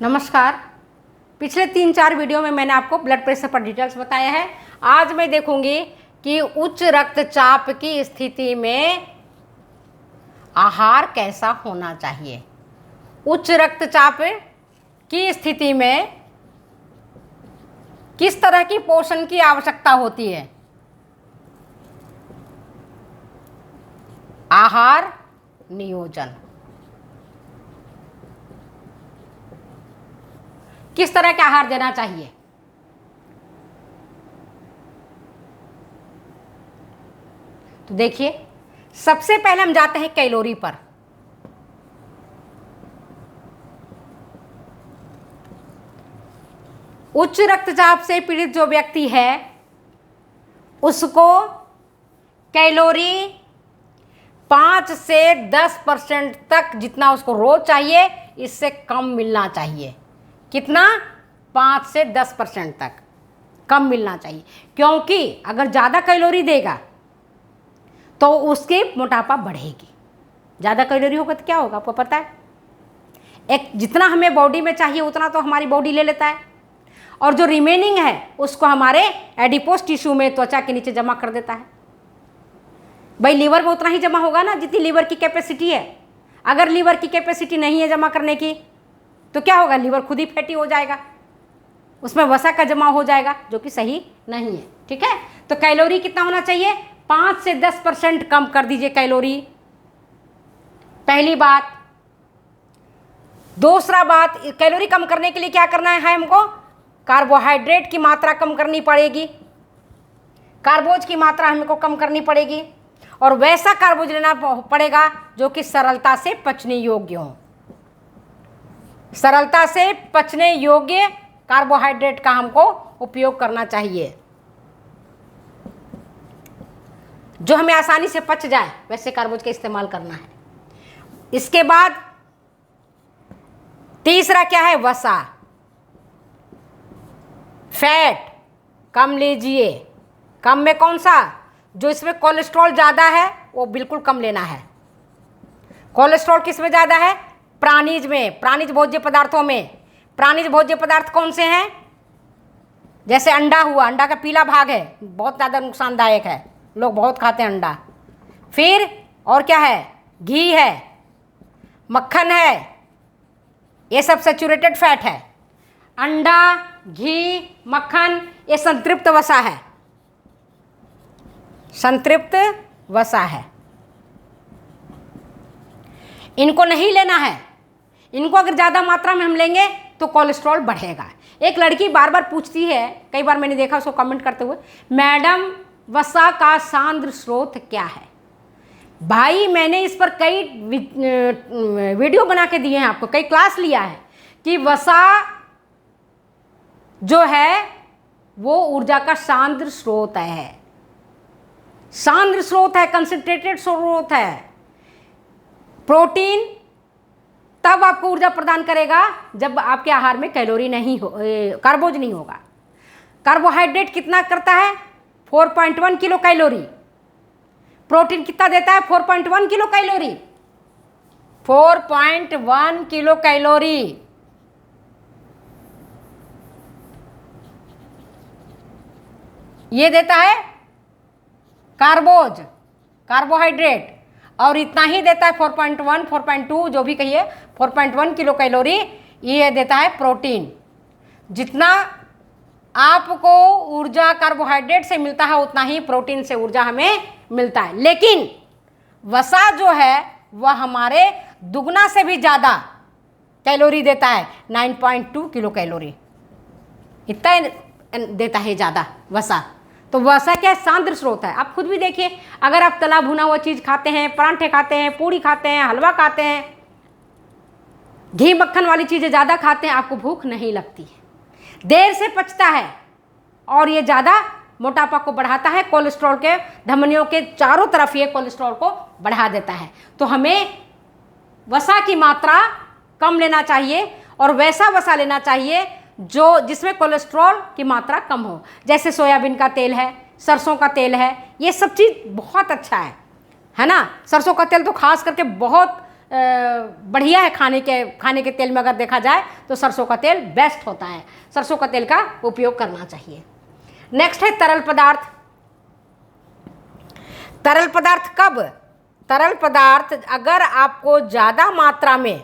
नमस्कार। पिछले 3-4 वीडियो में मैंने आपको ब्लड प्रेशर पर डिटेल्स बताया है। आज मैं देखूंगी कि उच्च रक्तचाप की स्थिति में आहार कैसा होना चाहिए। उच्च रक्तचाप की स्थिति में किस तरह की पोषण की आवश्यकता होती है। आहार नियोजन, किस तरह का आहार देना चाहिए। तो देखिए, सबसे पहले हम जाते हैं कैलोरी पर। उच्च रक्तचाप से पीड़ित जो व्यक्ति है उसको कैलोरी 5 से 10% तक, जितना उसको रोज चाहिए, इससे कम मिलना चाहिए। कितना? 5 से 10% तक कम मिलना चाहिए, क्योंकि अगर ज़्यादा कैलोरी देगा तो उसकी मोटापा बढ़ेगी। ज़्यादा कैलोरी होगा तो क्या होगा आपको पता है। एक जितना हमें बॉडी में चाहिए उतना तो हमारी बॉडी ले लेता है, और जो रिमेनिंग है उसको हमारे एडिपोस टिश्यू में, त्वचा के नीचे जमा कर देता है। भाई लीवर में उतना ही जमा होगा ना जितनी लीवर की कैपेसिटी है। अगर लीवर की कैपेसिटी नहीं है जमा करने की तो क्या होगा, लीवर खुद ही फैटी हो जाएगा, उसमें वसा का जमा हो जाएगा, जो कि सही नहीं है। ठीक है, तो कैलोरी कितना होना चाहिए? 5 से 10% कम कर दीजिए कैलोरी, पहली बात। दूसरा बात, कैलोरी कम करने के लिए क्या करना है हमको? कार्बोहाइड्रेट की मात्रा कम करनी पड़ेगी, कार्बोज की मात्रा हमको कम करनी पड़ेगी, और वैसा कार्बोज लेना पड़ेगा जो कि सरलता से पचने योग्य हो। सरलता से पचने योग्य कार्बोहाइड्रेट का हमको उपयोग करना चाहिए, जो हमें आसानी से पच जाए, वैसे कार्बोज का इस्तेमाल करना है। इसके बाद तीसरा क्या है? वसा, फैट कम लीजिए। कम में कौन सा? जो इसमें कोलेस्ट्रॉल ज़्यादा है वो बिल्कुल कम लेना है। कोलेस्ट्रॉल किस में ज़्यादा है? प्राणीज में, प्राणीज भोज्य पदार्थों में। प्राणीज भोज्य पदार्थ कौन से हैं? जैसे अंडा हुआ, अंडा का पीला भाग है, बहुत ज़्यादा नुकसानदायक है, लोग बहुत खाते हैं अंडा। फिर और क्या है? घी है, मक्खन है, ये सब सैचुरेटेड फैट है। अंडा, घी, मक्खन, ये संतृप्त वसा है, संतृप्त वसा है। इनको नहीं लेना है। इनको अगर ज़्यादा मात्रा में हम लेंगे तो कोलेस्ट्रॉल बढ़ेगा। एक लड़की बार बार पूछती है, कई बार मैंने देखा उसको कमेंट करते हुए, मैडम वसा का सांद्र स्रोत क्या है? भाई मैंने इस पर कई वीडियो बना के दिए हैं आपको, कई क्लास लिया है कि वसा जो है वो ऊर्जा का सांद्र स्रोत है। सांद्र स्रोत है, कंसंट्रेटेड स्रोत है। प्रोटीन तब आपको ऊर्जा प्रदान करेगा जब आपके आहार में कैलोरी नहीं हो, कार्बोज नहीं होगा। कार्बोहाइड्रेट कितना करता है? 4.1 किलो कैलोरी। प्रोटीन कितना देता है? 4.1 किलो कैलोरी। 4.1 kilo calorie. ये देता है कार्बोज, कार्बोहाइड्रेट, और इतना ही देता है 4.1, 4.2, जो भी कहिए, 4.1 किलो कैलोरी ये देता है प्रोटीन। जितना आपको ऊर्जा कार्बोहाइड्रेट से मिलता है उतना ही प्रोटीन से ऊर्जा हमें मिलता है। लेकिन वसा जो है वह हमारे दुगना से भी ज़्यादा कैलोरी देता है, 9.2 किलो कैलोरी, इतना देता है ज़्यादा वसा। तो वसा क्या है? सांद्र स्रोत है। आप खुद भी देखिए, अगर आप तला भुना हुआ चीज़ खाते हैं, परांठे खाते हैं, पूड़ी खाते हैं, हलवा खाते हैं, घी मक्खन वाली चीज़ें ज़्यादा खाते हैं, आपको भूख नहीं लगती है, देर से पचता है, और ये ज़्यादा मोटापा को बढ़ाता है। कोलेस्ट्रॉल के धमनियों के चारों तरफ ये कोलेस्ट्रॉल को बढ़ा देता है। तो हमें वसा की मात्रा कम लेना चाहिए, और वैसा वसा लेना चाहिए जो जिसमें कोलेस्ट्रॉल की मात्रा कम हो। जैसे सोयाबीन का तेल है, सरसों का तेल है, ये सब चीज़ बहुत अच्छा है ना। सरसों का तेल तो खास करके बहुत बढ़िया है खाने के तेल में अगर देखा जाए तो सरसों का तेल बेस्ट होता है, सरसों का तेल का उपयोग करना चाहिए। नेक्स्ट है तरल पदार्थ। तरल पदार्थ कब? तरल पदार्थ अगर आपको ज़्यादा मात्रा में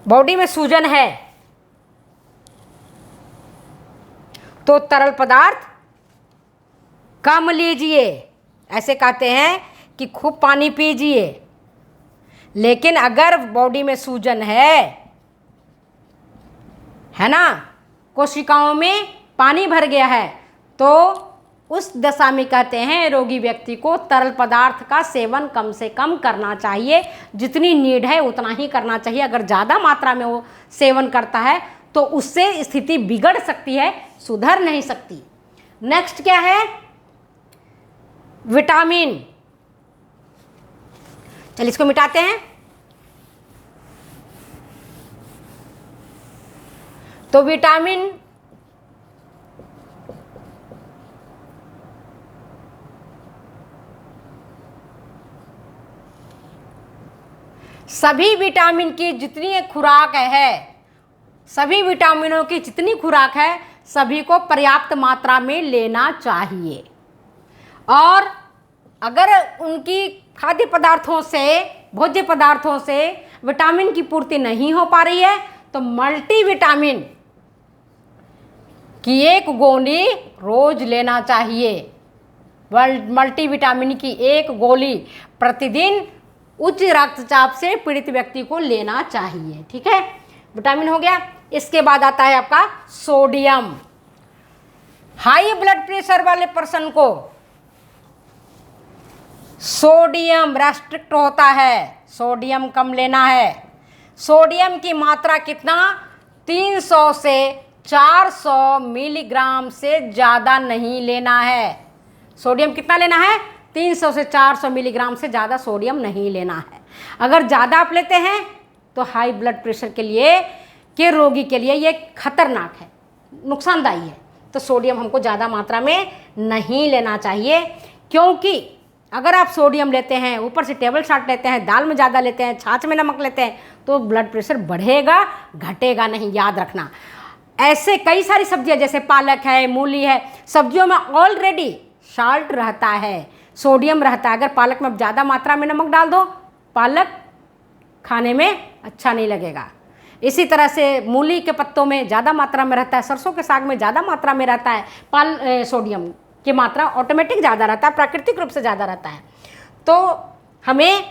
बॉडी में सूजन है तो तरल पदार्थ कम लीजिए। ऐसे कहते हैं कि खूब पानी पीजिए, लेकिन अगर बॉडी में सूजन है ना, कोशिकाओं में पानी भर गया है, तो उस दशा में कहते हैं रोगी व्यक्ति को तरल पदार्थ का सेवन कम से कम करना चाहिए। जितनी नीड है उतना ही करना चाहिए। अगर ज़्यादा मात्रा में वो सेवन करता है तो उससे स्थिति बिगड़ सकती है, सुधर नहीं सकती। नेक्स्ट क्या है? विटामिन। चलिए इसको मिटाते हैं। तो विटामिन सभी विटामिन की जितनी खुराक है, सभी विटामिनों की जितनी खुराक है सभी को पर्याप्त मात्रा में लेना चाहिए। और अगर उनकी खाद्य पदार्थों से, भोज्य पदार्थों से विटामिन की पूर्ति नहीं हो पा रही है तो मल्टीविटामिन की एक गोली रोज लेना चाहिए। मल्टीविटामिन की एक गोली प्रतिदिन उच्च रक्तचाप से पीड़ित व्यक्ति को लेना चाहिए। ठीक है, विटामिन हो गया। इसके बाद आता है आपका सोडियम। हाई ब्लड प्रेशर वाले पर्सन को सोडियम रेस्ट्रिक्ट होता है, सोडियम कम लेना है। सोडियम की मात्रा कितना? 300 से 400 मिलीग्राम से ज़्यादा नहीं लेना है। सोडियम कितना लेना है? 300 से 400 मिलीग्राम से ज़्यादा सोडियम नहीं लेना है। अगर ज़्यादा आप लेते हैं तो हाई ब्लड प्रेशर के रोगी के लिए ये खतरनाक है, नुकसानदायी है। तो सोडियम हमको ज़्यादा मात्रा में नहीं लेना चाहिए, क्योंकि अगर आप सोडियम लेते हैं, ऊपर से टेबल साल्ट लेते हैं, दाल में ज़्यादा लेते हैं, छाछ में नमक लेते हैं, तो ब्लड प्रेशर बढ़ेगा, घटेगा नहीं। याद रखना। ऐसे कई सारी सब्जियां जैसे पालक है, मूली है, सब्जियों में ऑलरेडी साल्ट रहता है, सोडियम रहता है। अगर पालक में ज़्यादा मात्रा में नमक डाल दो, पालक खाने में अच्छा नहीं लगेगा। इसी तरह से मूली के पत्तों में ज़्यादा मात्रा में रहता है, सरसों के साग में ज़्यादा मात्रा में रहता है, सोडियम की मात्रा ऑटोमेटिक ज़्यादा रहता है, प्राकृतिक रूप से ज़्यादा रहता है। तो हमें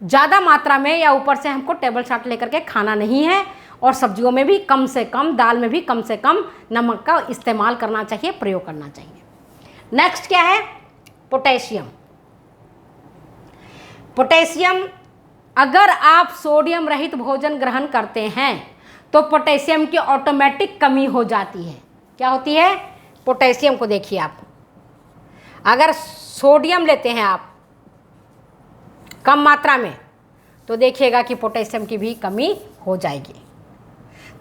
ज़्यादा मात्रा में या ऊपर से हमको टेबल साल्ट लेकर के खाना नहीं है। और सब्जियों में भी कम से कम, दाल में भी कम से कम नमक का इस्तेमाल करना चाहिए, प्रयोग करना चाहिए। नेक्स्ट क्या है? पोटेशियम। पोटेशियम, अगर आप सोडियम रहित भोजन ग्रहण करते हैं तो पोटेशियम की ऑटोमेटिक कमी हो जाती है। क्या होती है? पोटेशियम को देखिए आप, अगर सोडियम लेते हैं आप कम मात्रा में तो देखिएगा कि पोटेशियम की भी कमी हो जाएगी।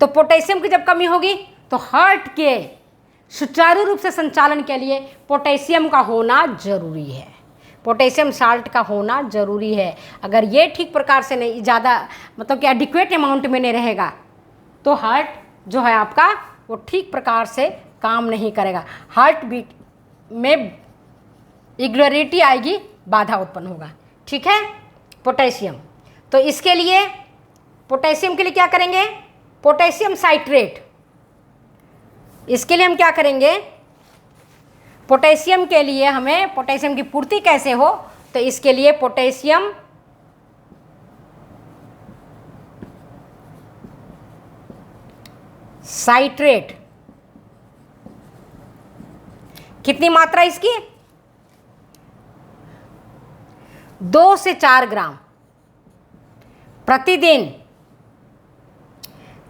तो पोटेशियम की जब कमी होगी तो हार्ट के सुचारू रूप से संचालन के लिए पोटेशियम का होना जरूरी है, पोटेशियम साल्ट का होना जरूरी है। अगर ये ठीक प्रकार से नहीं, ज़्यादा मतलब कि एडिक्वेट अमाउंट में नहीं रहेगा तो हार्ट जो है आपका वो ठीक प्रकार से काम नहीं करेगा, हार्ट बीट में इरेगुलरिटी आएगी, बाधा उत्पन्न होगा। ठीक है, पोटेशियम। तो इसके लिए, पोटेशियम के लिए क्या करेंगे? Potassium citrate. इसके लिए हम क्या करेंगे? पोटेशियम के लिए हमें पोटेशियम की पूर्ति कैसे हो, तो इसके लिए पोटेशियम साइट्रेट, कितनी मात्रा इसकी? 2 से 4 ग्राम प्रतिदिन,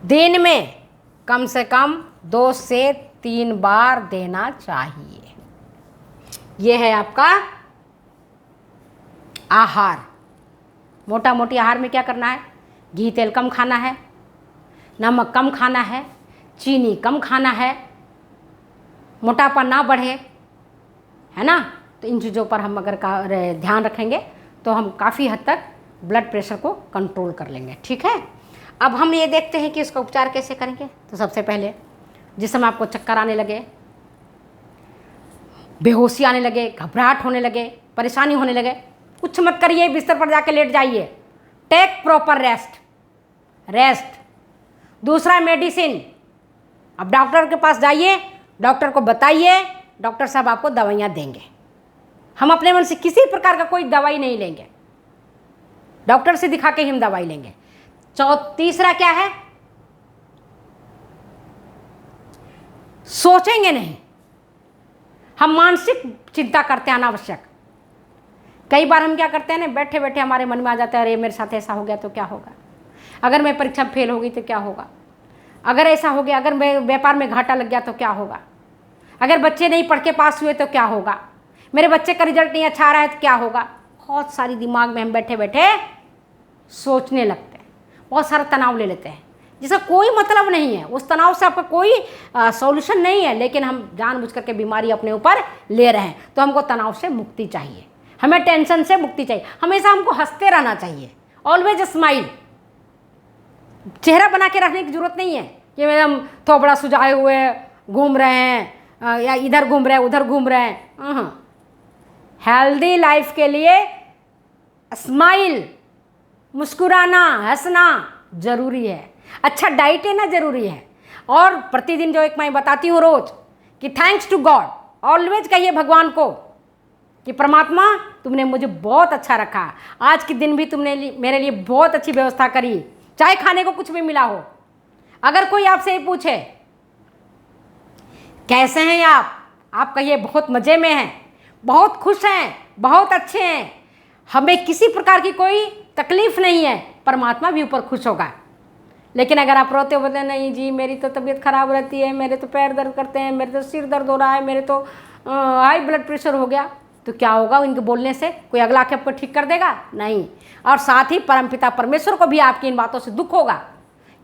दिन में कम से कम 2 से 3 बार देना चाहिए। यह है आपका आहार। मोटा मोटी आहार में क्या करना है? घी तेल कम खाना है, नमक कम खाना है, चीनी कम खाना है, मोटापा ना बढ़े, है ना, तो इन चीज़ों पर हम अगर ध्यान रखेंगे तो हम काफ़ी हद तक ब्लड प्रेशर को कंट्रोल कर लेंगे। ठीक है, अब हम ये देखते हैं कि इसका उपचार कैसे करेंगे। तो सबसे पहले जिस समय आपको चक्कर आने लगे, बेहोशी आने लगे, घबराहट होने लगे, परेशानी होने लगे, कुछ मत करिए, बिस्तर पर जाके लेट जाइए। Take proper rest. दूसरा, मेडिसिन। अब डॉक्टर के पास जाइए, डॉक्टर को बताइए, डॉक्टर साहब आपको दवाइयाँ देंगे। हम अपने मन से किसी प्रकार का कोई दवाई नहीं लेंगे, डॉक्टर से दिखा के ही हम दवाई लेंगे। तीसरा क्या है, सोचेंगे नहीं। हम मानसिक चिंता करते हैं अनावश्यक। कई बार हम क्या करते हैं ना, बैठे बैठे हमारे मन में आ जाता है, अरे मेरे साथ ऐसा हो गया तो क्या होगा, अगर मैं परीक्षा में फेल हो गई तो क्या होगा, अगर ऐसा हो गया, अगर मैं व्यापार में घाटा लग गया तो क्या होगा, अगर बच्चे नहीं पढ़ के पास हुए तो क्या होगा, मेरे बच्चे का रिजल्ट नहीं अच्छा आ रहा है तो क्या होगा। बहुत सारी दिमाग में हम बैठे बैठे सोचने लगते हैं, बहुत सारा तनाव ले लेते हैं जिसका कोई मतलब नहीं है। उस तनाव से आपका कोई सॉल्यूशन नहीं है, लेकिन हम जानबूझ करके बीमारी अपने ऊपर ले रहे हैं। तो हमको तनाव से मुक्ति चाहिए, हमें टेंशन से मुक्ति चाहिए। हमेशा हमको हंसते रहना चाहिए, ऑलवेज स्माइल। चेहरा बना के रखने की जरूरत नहीं है कि हम थोबड़ा सुझाए हुए घूम रहे हैं या इधर घूम रहे हैं उधर घूम रहे हैं। हेल्दी लाइफ के लिए स्माइल, मुस्कुराना, हंसना जरूरी है। अच्छा डाइट लेना जरूरी है। और प्रतिदिन जो एक मैं बताती हूँ रोज कि थैंक्स टू गॉड, ऑलवेज कहिए भगवान को कि परमात्मा तुमने मुझे बहुत अच्छा रखा, आज के दिन भी तुमने मेरे लिए बहुत अच्छी व्यवस्था करी, चाहे खाने को कुछ भी मिला हो। अगर कोई आपसे ये पूछे कैसे हैं आप कहिए बहुत मज़े में हैं, बहुत खुश हैं, बहुत अच्छे हैं, हमें किसी प्रकार की कोई तकलीफ़ नहीं है, परमात्मा भी ऊपर खुश होगा। लेकिन अगर आप रोते हो, बोलते नहीं जी मेरी तो तबीयत ख़राब रहती है, मेरे तो पैर दर्द करते हैं, मेरे तो सिर दर्द हो रहा है, मेरे तो हाई ब्लड प्रेशर हो गया, तो क्या होगा इनके बोलने से? कोई अगला के आपको ठीक कर देगा? नहीं। और साथ ही परमपिता परमेश्वर को भी आपकी इन बातों से दुख होगा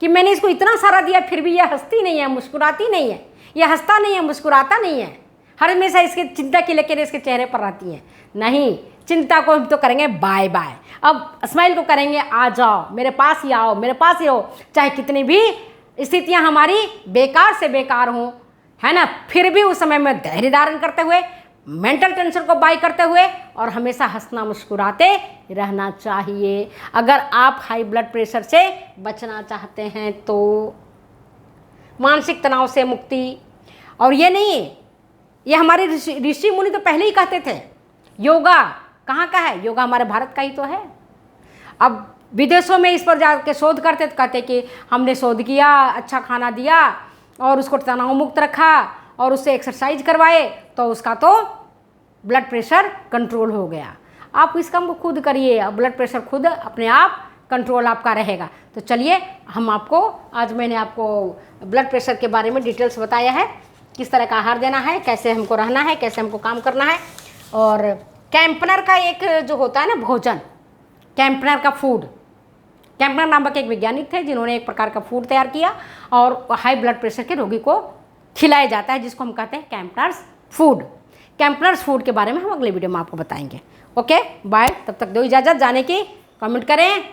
कि मैंने इसको इतना सारा दिया फिर भी यह हंसती नहीं है, मुस्कुराती नहीं है, यह हंसता नहीं है, मुस्कुराता नहीं है, हर हमेशा इसकी चिंता की लकीरें इसके चेहरे पर रहती है। नहीं, चिंता को हम तो करेंगे बाय बाय, अब स्माइल को करेंगे आ जाओ, मेरे पास ही आओ, मेरे पास ही रहो, चाहे कितनी भी स्थितियां हमारी बेकार से बेकार हों, है ना, फिर भी उस समय में धैर्य धारण करते हुए, मेंटल टेंशन को बाय करते हुए और हमेशा हंसना मुस्कुराते रहना चाहिए। अगर आप हाई ब्लड प्रेशर से बचना चाहते हैं तो मानसिक तनाव से मुक्ति। और ये नहीं, ये हमारे ऋषि मुनि तो पहले ही कहते थे। योगा कहाँ का है? योगा हमारे भारत का ही तो है। अब विदेशों में इस पर जाकर शोध करते तो कहते कि हमने शोध किया, अच्छा खाना दिया और उसको तनाव मुक्त रखा और उससे एक्सरसाइज करवाए तो उसका तो ब्लड प्रेशर कंट्रोल हो गया। आप इस काम को खुद करिए, अब ब्लड प्रेशर खुद अपने आप कंट्रोल आपका रहेगा। तो चलिए हम आपको, आज मैंने आपको ब्लड प्रेशर के बारे में डिटेल्स बताया है, किस तरह का आहार देना है, कैसे हमको रहना है, कैसे हमको काम करना है। और कैंपनर का एक जो होता है ना भोजन, कैंपनर का फूड, कैंपनर नामक एक वैज्ञानिक थे जिन्होंने एक प्रकार का फूड तैयार किया और हाई ब्लड प्रेशर के रोगी को खिलाया जाता है, जिसको हम कहते हैं कैंपनर्स फूड। कैंपनर्स फूड के बारे में हम अगले वीडियो में आपको बताएंगे। ओके बाय, तब तक दो इजाज़त जाने की। कमेंट करें,